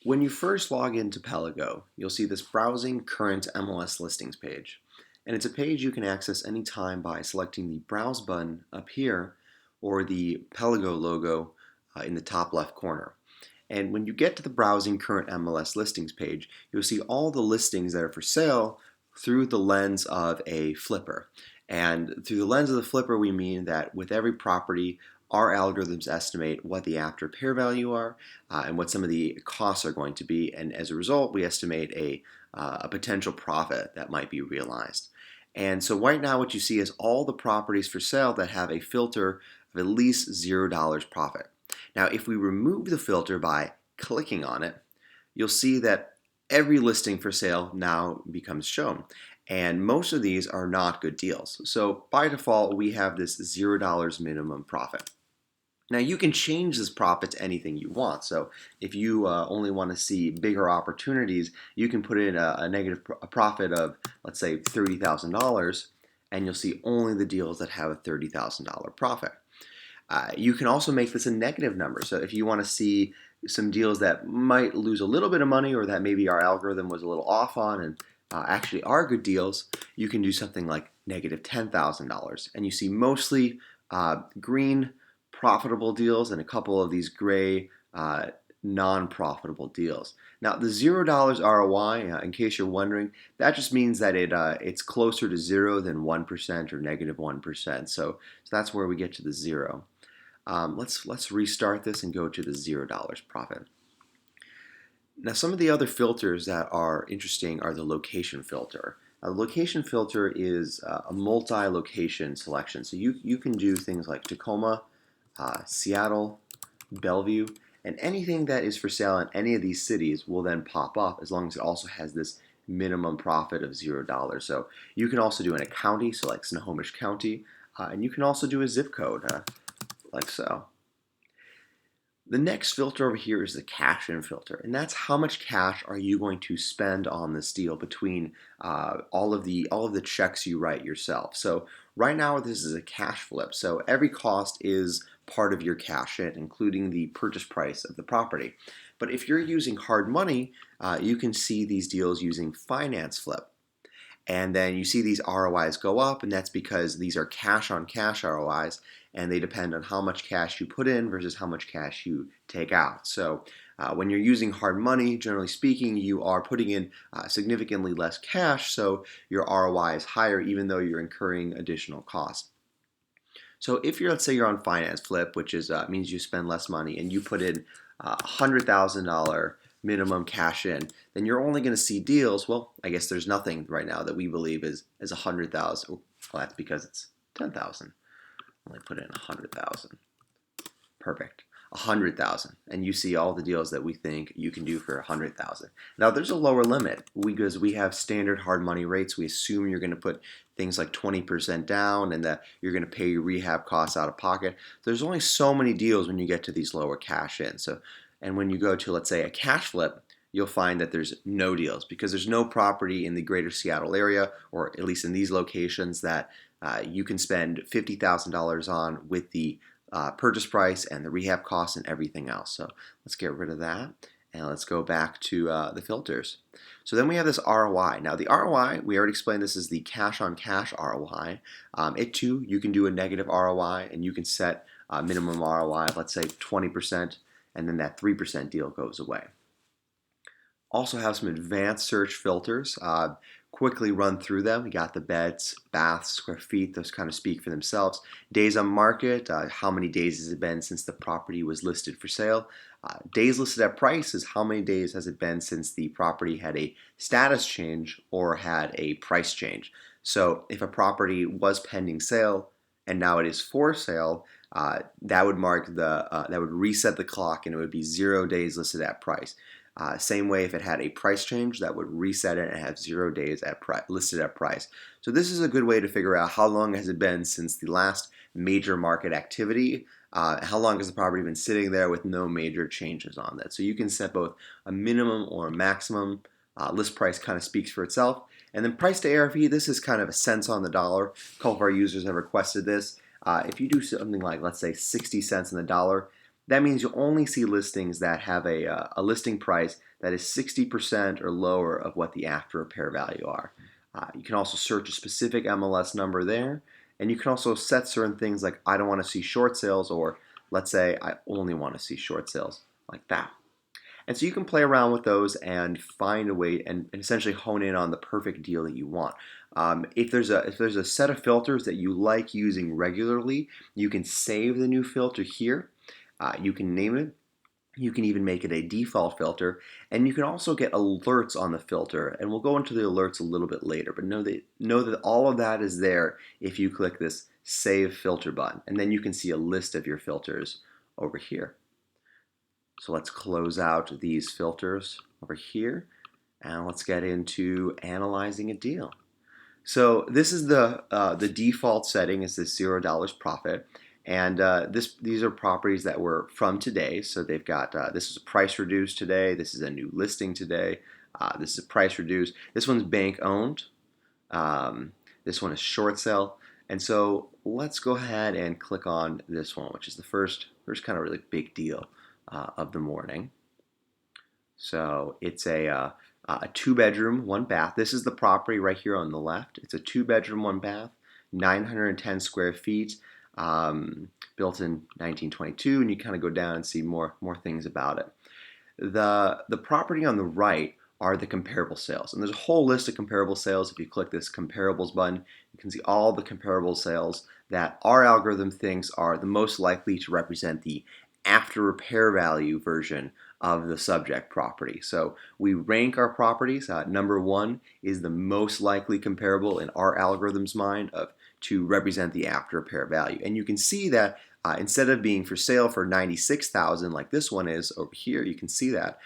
When you first log into Pellego, you'll see this Browsing Current MLS Listings page. And it's a page you can access anytime by selecting the Browse button up here or the Pellego logo in the top left corner. And when you get to the Browsing Current MLS Listings page, you'll see all the listings that are for sale through the lens of a flipper. And through the lens of the flipper, we mean that with every property, our algorithms estimate what the after repair value are and what some of the costs are going to be. And as a result, we estimate a potential profit that might be realized. And so right now what you see is all the properties for sale that have a filter of at least $0 profit. Now if we remove the filter by clicking on it, you'll see that every listing for sale now becomes shown. And most of these are not good deals. So by default, we have this $0 minimum profit. Now you can change this profit to anything you want. So if you only want to see bigger opportunities, you can put in a negative profit of, let's say, $30,000, and you'll see only the deals that have a $30,000 profit. You can also make this a negative number. So if you want to see some deals that might lose a little bit of money or that maybe our algorithm was a little off on and actually are good deals, you can do something like negative $10,000. And you see mostly green profitable deals and a couple of these gray non-profitable deals. Now the $0 ROI, in case you're wondering, that just means that it's closer to 0 than 1% or negative 1%. So that's where we get to the 0. Let's restart this and go to the $0 profit. Now some of the other filters that are interesting are the location filter. The location filter is a multi-location selection. So you can do things like Tacoma, Seattle, Bellevue, and anything that is for sale in any of these cities will then pop up as long as it also has this minimum profit of $0. So you can also do in a county, so like Snohomish County, and you can also do a zip code, like so. The next filter over here is the Caption Filter, and that's how much cash are you going to spend on this deal between all of the checks you write yourself. So right now this is a cash flip, so every cost is part of your cash in, including the purchase price of the property. But if you're using hard money, you can see these deals using finance flip. And then you see these ROIs go up, and that's because these are cash on cash ROIs, and they depend on how much cash you put in versus how much cash you take out. So when you're using hard money, generally speaking, you are putting in significantly less cash, so your ROI is higher even though you're incurring additional costs. So if let's say you're on finance flip, which is means you spend less money, and you put in $100,000 minimum cash in, then you're only going to see deals. Well, I guess there's nothing right now that we believe is 100,000. Well, that's because it's 10,000. Only put in 100,000. Perfect. 100,000, and you see all the deals that we think you can do for 100,000. Now there's a lower limit because we have standard hard money rates. We assume you're going to put things like 20% down and that you're going to pay your rehab costs out of pocket. There's only so many deals when you get to these lower cash in. And when you go to, let's say, a cash flip, you'll find that there's no deals because there's no property in the greater Seattle area, or at least in these locations, that you can spend $50,000 on with the purchase price and the rehab costs and everything else. So let's get rid of that and let's go back to the filters. So then we have this ROI. Now the ROI, we already explained, this is the cash on cash ROI. It too, you can do a negative ROI, and you can set a minimum ROI, let's say 20%, and then that 3% deal goes away. Also have some advanced search filters. Quickly run through them. We got the beds, baths, square feet. Those kind of speak for themselves. Days on market. How many days has it been since the property was listed for sale? Days listed at price is how many days has it been since the property had a status change or had a price change. So if a property was pending sale and now it is for sale, that would mark that would reset the clock, and it would be 0 days listed at price. Same way, if it had a price change, that would reset it and have 0 days listed at price. So this is a good way to figure out how long has it been since the last major market activity. How long has the property been sitting there with no major changes on that? So you can set both a minimum or a maximum. List price kind of speaks for itself. And then price to ARV, this is kind of a cents on the dollar. A couple of our users have requested this. If you do something like, let's say, 60 cents on the dollar, That means you'll only see listings that have a listing price that is 60% or lower of what the after repair value are. You can also search a specific MLS number there, and you can also set certain things like I don't want to see short sales, or let's say I only want to see short sales, like that. And so you can play around with those and find a way and essentially hone in on the perfect deal that you want. If there's a set of filters that you like using regularly, you can save the new filter here. You can name it. You can even make it a default filter, and you can also get alerts on the filter. And we'll go into the alerts a little bit later. But know that all of that is there if you click this Save Filter button, and then you can see a list of your filters over here. So let's close out these filters over here, and let's get into analyzing a deal. So this is the default setting is this $0 profit, and these are properties that were from today. So they've got this is a price reduced today. This is a new listing today. This is a price reduced. This one's bank owned. This one is short sale. And so let's go ahead and click on this one, which is the first kind of really big deal of the morning. So it's a 2-bedroom, 1-bath. This is the property right here on the left. It's a 2-bedroom, 1-bath, 910 square feet, built in 1922, and you kind of go down and see more things about it. The property on the right are the comparable sales, and there's a whole list of comparable sales. If you click this comparables button, you can see all the comparable sales that our algorithm thinks are the most likely to represent the after repair value version of the subject property. So we rank our properties. Number 1 is the most likely comparable in our algorithm's mind to represent the after repair value. And you can see that instead of being for sale for $96,000 like this one is over here, you can see that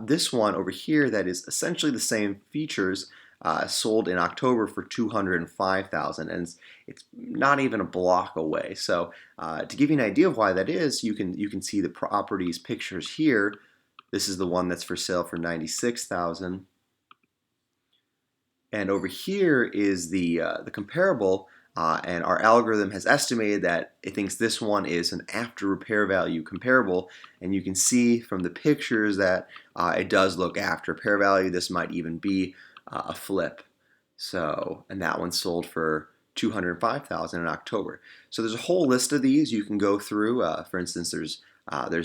this one over here that is essentially the same features sold in October for $205,000, and it's not even a block away. So to give you an idea of why that is, you can see the properties pictures here. This is the one that's for sale for $96,000, and over here is the comparable. And our algorithm has estimated that it thinks this one is an after repair value comparable, and you can see from the pictures that it does look after repair value. This might even be a flip. So, and that one sold for $205,000 in October. So there's a whole list of these you can go through. For instance, there's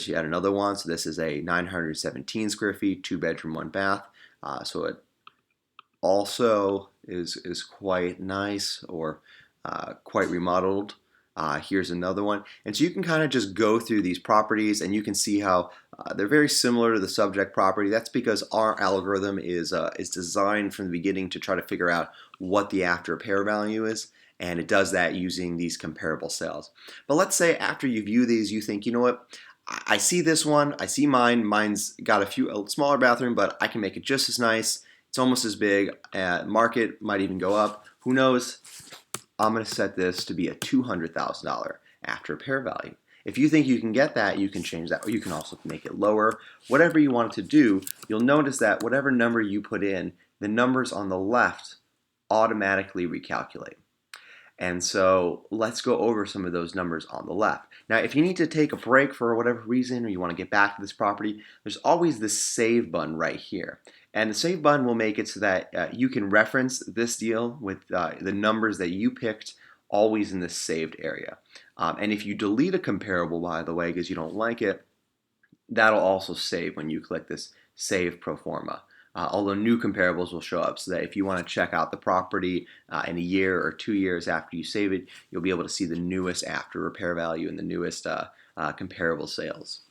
yet another one. So this is a 917 square feet, 2-bedroom, 1-bath. So it also is quite nice, or quite remodeled. Here's another one. And so you can kind of just go through these properties, and you can see how they're very similar to the subject property. That's because our algorithm is designed from the beginning to try to figure out what the after repair value is, and it does that using these comparable sales. But let's say after you view these, you think, you know what, I see this one, I see mine. Mine's got a smaller bathroom, but I can make it just as nice. It's almost as big. Market might even go up. Who knows? I'm going to set this to be a $200,000 after repair value. If you think you can get that, you can change that, or you can also make it lower. Whatever you want it to do, you'll notice that whatever number you put in, the numbers on the left automatically recalculate. And so let's go over some of those numbers on the left. Now, if you need to take a break for whatever reason, or you want to get back to this property, there's always this save button right here. And the save button will make it so that you can reference this deal with the numbers that you picked always in this saved area. And if you delete a comparable, by the way, because you don't like it, that'll also save when you click this Save Pro Forma. Although new comparables will show up, so that if you want to check out the property in a year or 2 years after you save it, you'll be able to see the newest after repair value and the newest comparable sales.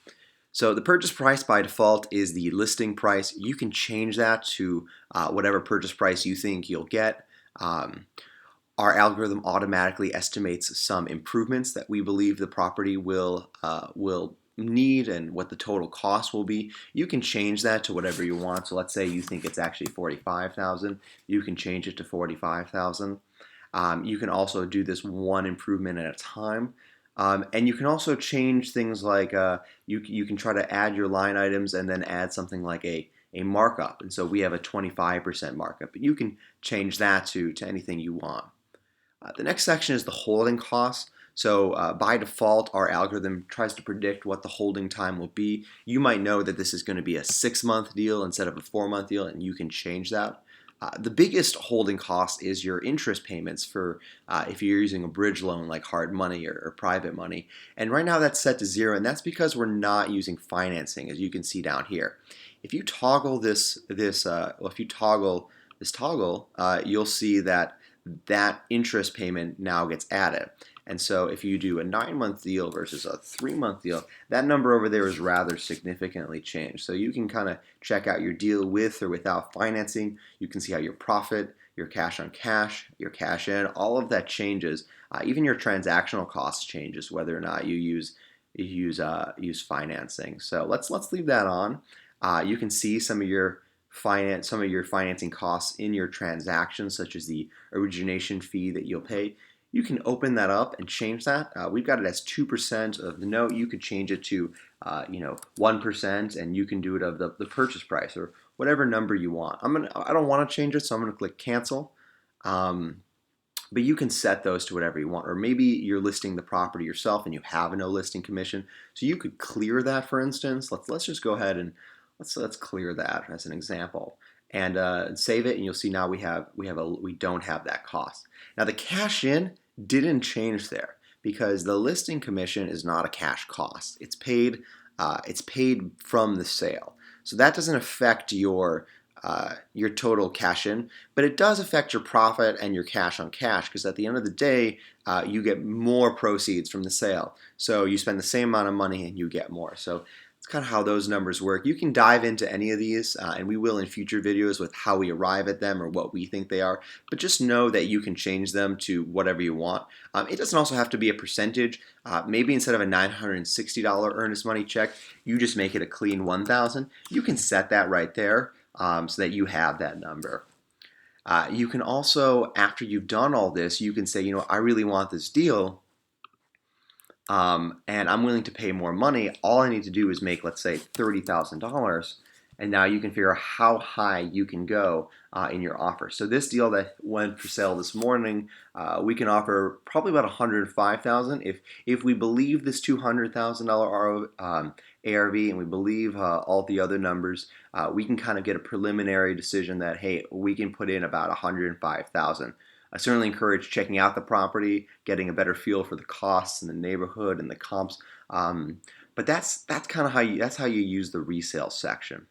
So the purchase price by default is the listing price. You can change that to whatever purchase price you think you'll get. Our algorithm automatically estimates some improvements that we believe the property will need and what the total cost will be. You can change that to whatever you want. So let's say you think it's actually $45,000. You can change it to $45,000. You can also do this one improvement at a time. And you can also change things like you can try to add your line items and then add something like a markup. And so we have a 25% markup, but you can change that to anything you want. The next section is the holding costs. So by default, our algorithm tries to predict what the holding time will be. You might know that this is going to be a 6-month deal instead of a 4-month deal, and you can change that. The biggest holding cost is your interest payments for if you're using a bridge loan like hard money or private money. And right now that's set to 0, and that's because we're not using financing, as you can see down here. If you toggle this toggle, you'll see that that interest payment now gets added. And so if you do a 9-month deal versus a 3-month deal, that number over there is rather significantly changed. So you can kind of check out your deal with or without financing. You can see how your profit, your cash on cash, your cash in, all of that changes. Even your transactional costs changes whether or not you use financing. So let's leave that on. You can see some of your financing costs in your transactions, such as the origination fee that you'll pay. You can open that up and change that. We've got it as 2% of the note. You could change it to 1%, and you can do it of the purchase price or whatever number you want. I don't want to change it, so I'm gonna click cancel. But you can set those to whatever you want. Or maybe you're listing the property yourself and you have a no listing commission, so you could clear that, for instance. Let's just go ahead and let's clear that as an example and save it, and you'll see now we don't have that cost. Now the cash in didn't change there because the listing commission is not a cash cost. It's paid from the sale, so that doesn't affect your total cash in, but it does affect your profit and your cash on cash, because at the end of the day, you get more proceeds from the sale. So you spend the same amount of money and you get more. So it's kind of how those numbers work. You can dive into any of these, and we will in future videos with how we arrive at them or what we think they are, but just know that you can change them to whatever you want. It doesn't also have to be a percentage. Maybe instead of a $960 earnest money check, you just make it a clean $1,000. You can set that right there so that you have that number. You can also, after you've done all this, you can say, I really want this deal, and I'm willing to pay more money. All I need to do is make, let's say, $30,000, and now you can figure out how high you can go in your offer. So this deal that went for sale this morning, we can offer probably about $105,000 if we believe this $200,000 ARV and we believe all the other numbers. We can kind of get a preliminary decision that, hey, we can put in about $105,000. I certainly encourage checking out the property, getting a better feel for the costs and the neighborhood and the comps. But that's kind of how you use the resale section.